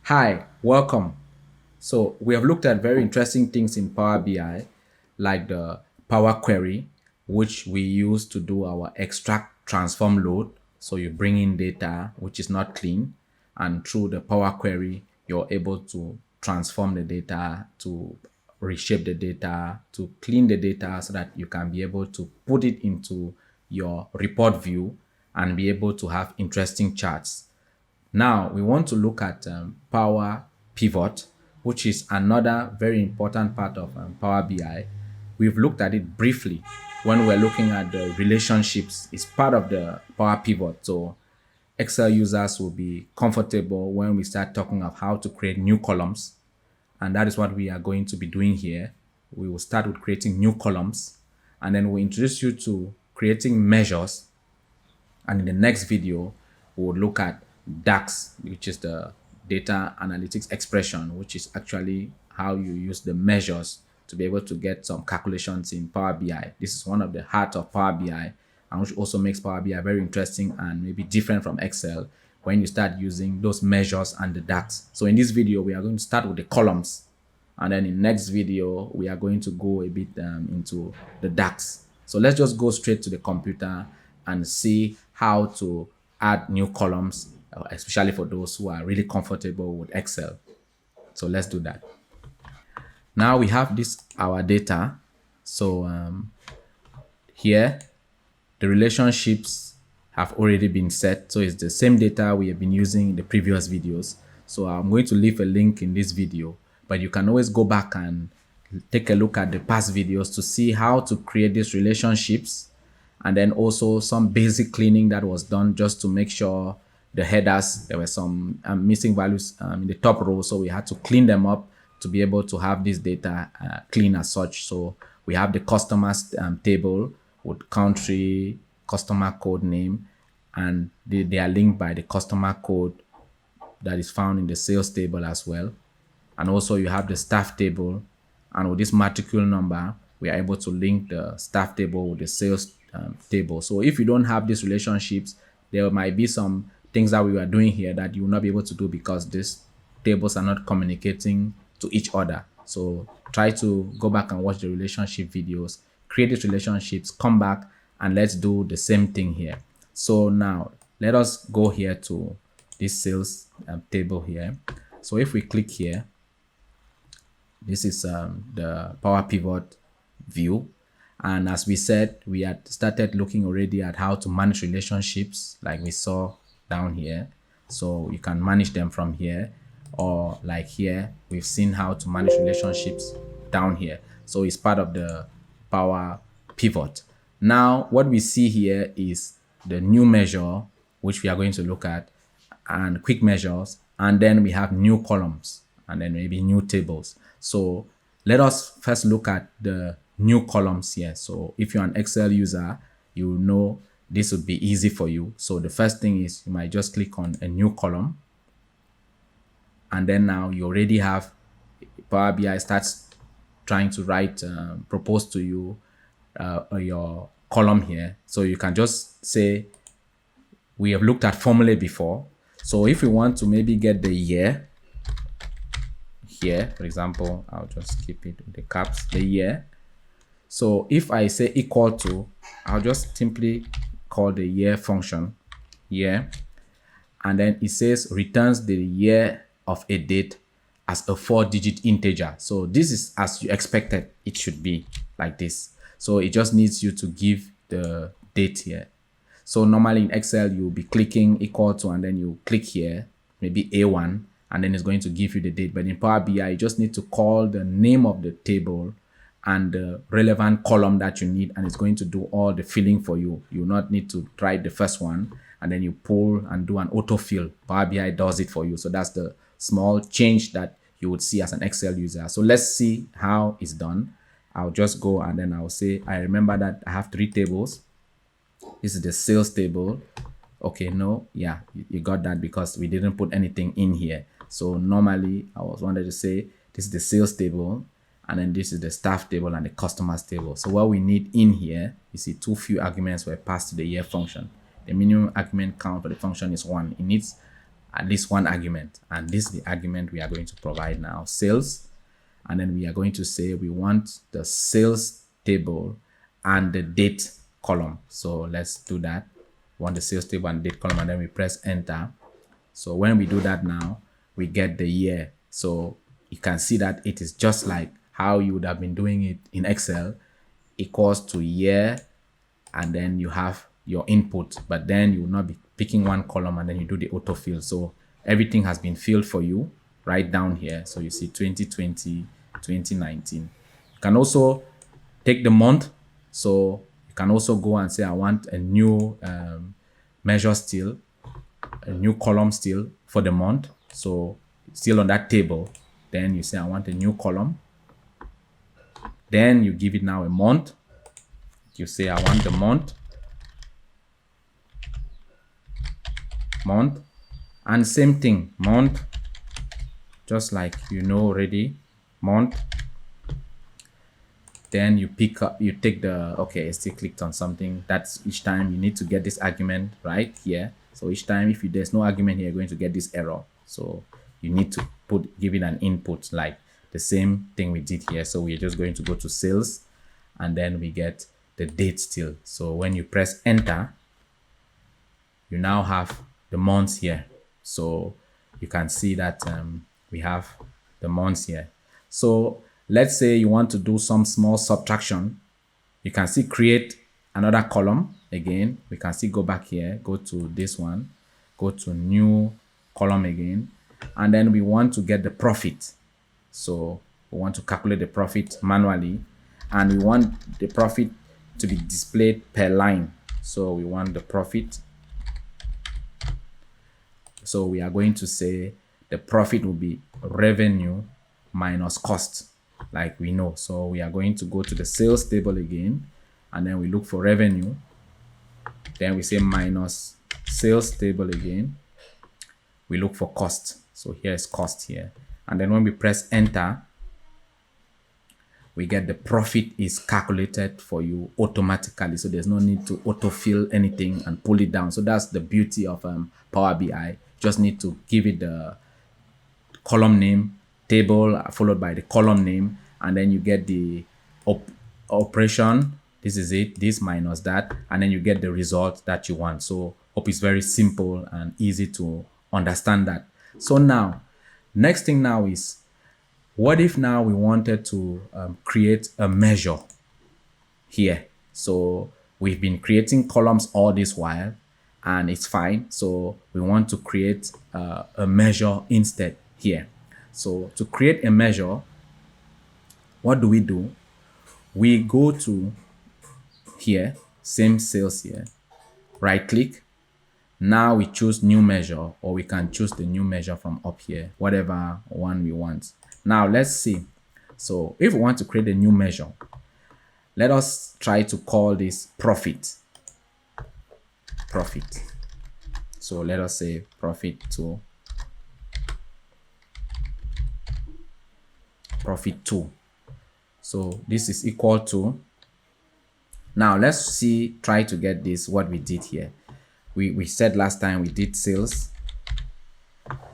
Hi, welcome. So we have looked at very interesting things in Power BI, like the Power Query, which we use to do our extract transform load. So you bring in data which is not clean, and through the Power Query, you're able to transform the data, to reshape the data, to clean the data so that you can be able to put it into your report view and be able to have interesting charts. Now we want to look at Power Pivot, which is another very important part of Power BI. We've looked at it briefly when we're looking at the relationships. It's part of the Power Pivot. So Excel users will be comfortable when we start talking of how to create new columns. And that is what we are going to be doing here. We will start with creating new columns, and then we'll introduce you to creating measures, and in the next video, we'll look at DAX, which is the data analytics expression, which is actually how you use the measures to be able to get some calculations in Power BI. This is one of the heart of Power BI, and which also makes Power BI very interesting and maybe different from Excel when you start using those measures and the DAX. So in this video, we are going to start with the columns, and then in next video, we are going to go a bit into the DAX. So let's just go straight to the computer and see how to add new columns, especially for those who are really comfortable with Excel. So let's do that. Now we have this, our data. So here, the relationships have already been set. So it's the same data we have been using in the previous videos. So I'm going to leave a link in this video, but you can always go back and take a look at the past videos to see how to create these relationships, and then also some basic cleaning that was done just to make sure the headers, there were some missing values in the top row, so we had to clean them up to be able to have this data clean as such. So we have the customers table with country, customer code name, and they are linked by the customer code that is found in the sales table as well. And also you have the staff table, and with this matricule number, we are able to link the staff table with the sales table. So if you don't have these relationships, there might be some things that we are doing here that you will not be able to do because these tables are not communicating to each other. So try to go back and watch the relationship videos, create these relationships, come back, and let's do the same thing here. So now let us go here to this sales table here. So if we click here, this is the Power Pivot view. And as we said, we had started looking already at how to manage relationships like we saw down here. So you can manage them from here, or like here, we've seen how to manage relationships down here. So it's part of the Power Pivot. Now, what we see here is the new measure, which we are going to look at, and quick measures, and then we have new columns, and then maybe new tables. So let us first look at the new columns here. So if you're an Excel user, you know this would be easy for you. So the first thing is you might just click on a new column, and then now you already have Power BI starts trying to write, propose to you your column here. So you can just say, we have looked at formula before. So if we want to maybe get the year here, for example, I'll just keep it with the caps, the year. So if I say equal to, I'll just simply call the year function year, and then it says returns the year of a date as a 4-digit integer. So this is as you expected it should be, like this. So it just needs you to give the date here. So normally in Excel, you'll be clicking equal to, and then you click here, maybe A1, and then it's going to give you the date. But in Power BI, you just need to call the name of the table and the relevant column that you need, and it's going to do all the filling for you. You will not need to write the first one, and then you pull and do an autofill. Power BI does it for you. So that's the small change that you would see as an Excel user. So let's see how it's done. I'll just go, and then I'll say, I remember that I have 3 tables. This is the sales table. Okay, no, yeah, you got that because we didn't put anything in here. So normally I was wanted to say this is the sales table, and then this is the staff table and the customers table. So what we need in here, you see 2 few arguments were passed to the year function. The minimum argument count for the function is 1. It needs at least one argument, and this is the argument we are going to provide now, sales. And then we are going to say we want the sales table and the date column. So let's do that. We want the sales table and date column, and then we press enter. So when we do that now, we get the year. So you can see that it is just like how you would have been doing it in Excel, equals to year, and then you have your input, but then you will not be picking one column and then you do the autofill. So everything has been filled for you right down here. So you see 2020, 2019. You can also take the month. So you can also go and say, I want a new measure still, a new column still for the month. So still on that table, then you say, I want a new column. Then you give it now a month. You say, I want the month, and same thing, month, just like you know already, month. Then you pick up, you take the, okay, I still clicked on something. That's each time you need to get this argument right here. So each time if there's no argument here, you're going to get this error. So you need to give it an input, like the same thing we did here. So we're just going to go to sales, and then we get the date still. So when you press enter, you now have the months here. So you can see that we have the months here. So let's say you want to do some small subtraction. You can see create another column again. We can see go back here, go to this one, go to new column again, and then we want to get the profit. So we want to calculate the profit manually, and we want the profit to be displayed per line. So we want the profit. So we are going to say the profit will be revenue minus cost, like we know. So we are going to go to the sales table again, and then we look for revenue. Then we say minus sales table again. We look for cost. So here is cost here. And then when we press enter, we get the profit is calculated for you automatically. So there's no need to autofill anything and pull it down. So that's the beauty of Power BI. Just need to give it the column name, table followed by the column name, and then you get the operation. This is it, this minus that, and then you get the result that you want. So hope it's very simple and easy to understand that. So now, next thing now is, what if now we wanted to create a measure here? So we've been creating columns all this while, and it's fine. So we want to create a measure instead here. So to create a measure, what do? We go to here, same sales here, right click. Now we choose new measure, or we can choose the new measure from up here, whatever one we want. Now let's see. So if we want to create a new measure, let us try to call this profit. So let us say profit 2. So this is equal to, now let's see, try to get this, what we did here. We said last time we did sales.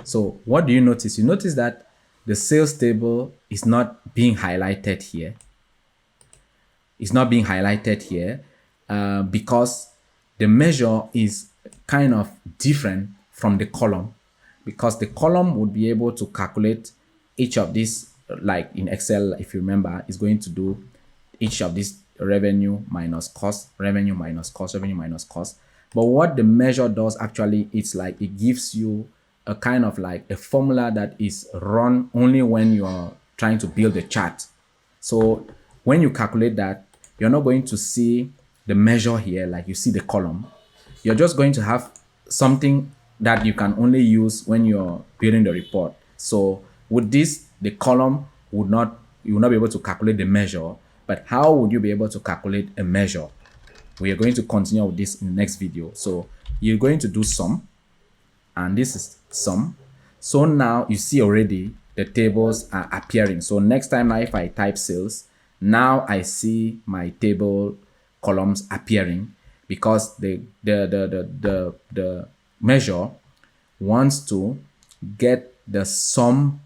So what do you notice? You notice that the sales table is not being highlighted here. It's not being highlighted here because the measure is kind of different from the column, because the column would be able to calculate each of these, like in Excel, if you remember, is going to do each of these revenue minus cost, revenue minus cost, revenue minus cost. But what the measure does actually, it's like it gives you a kind of like a formula that is run only when you are trying to build a chart. So when you calculate that, you're not going to see the measure here like you see the column. You're just going to have something that you can only use when you're building the report. So with this, the column would not, you will not be able to calculate the measure. But how would you be able to calculate a measure? We are going to continue with this in the next video. So you're going to do sum, and this is sum. So now you see already the tables are appearing. So next time now, if I type sales, now I see my table columns appearing, because the measure wants to get the sum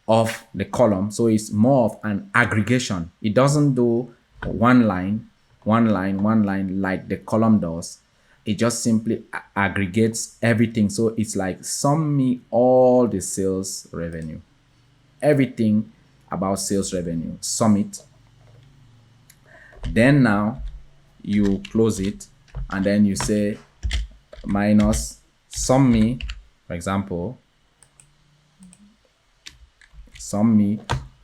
of the column. So it's more of an aggregation. It doesn't do one line, one line, one line like the column does. It just simply aggregates everything. So it's like sum me all the sales revenue, everything about sales revenue, sum it. Then now you close it and then you say minus sum me, for example, sum me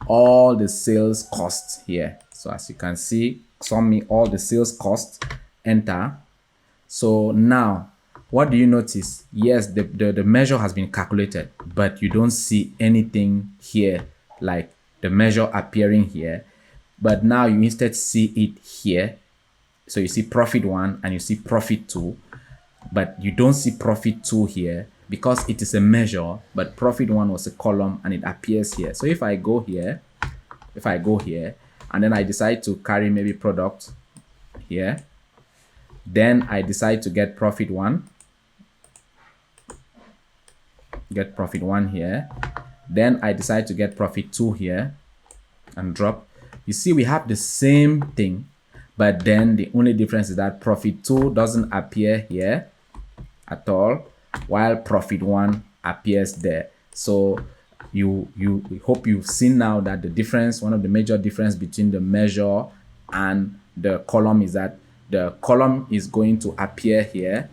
all the sales costs here. So as you can see, sum me all the sales costs, enter. So now what do you notice? Yes, the measure has been calculated, but you don't see anything here like the measure appearing here. But now you instead see it here. So you see profit 1 and you see profit 2, but you don't see profit 2 here because it is a measure, but profit 1 was a column and it appears here. So if I go here, and then I decide to carry maybe product here, then I decide to get profit 1, here, then I decide to get profit 2 here and drop. You see we have the same thing, but then the only difference is that profit 2 doesn't appear here at all, while profit 1 appears there. So you hope you've seen now that the difference, one of the major difference between the measure and the column is that the column is going to appear here,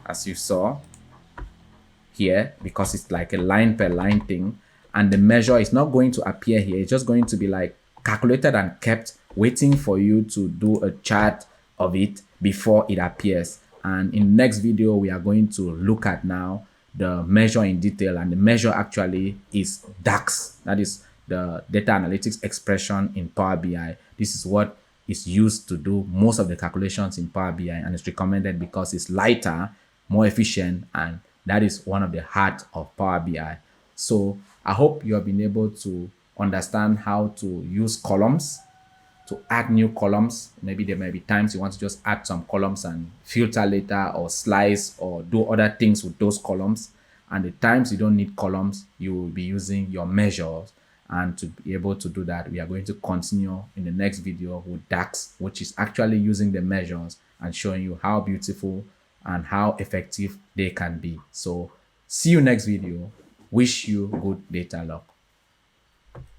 as you saw here, because it's like a line per line thing, and the measure is not going to appear here. It's just going to be like calculated and kept waiting for you to do a chart of it before it appears. And in the next video we are going to look at now the measure in detail, and the measure actually is DAX, that is the data analytics expression in Power BI. This is what is used to do most of the calculations in Power BI, and it's recommended because it's lighter, more efficient, and that is one of the heart of Power BI. So I hope you have been able to understand how to use columns, to add new columns. Maybe there may be times you want to just add some columns and filter later, or slice, or do other things with those columns. And the times you don't need columns, you will be using your measures. And to be able to do that, we are going to continue in the next video with DAX, which is actually using the measures and showing you how beautiful and how effective they can be. So see you next video. Wish you good data luck.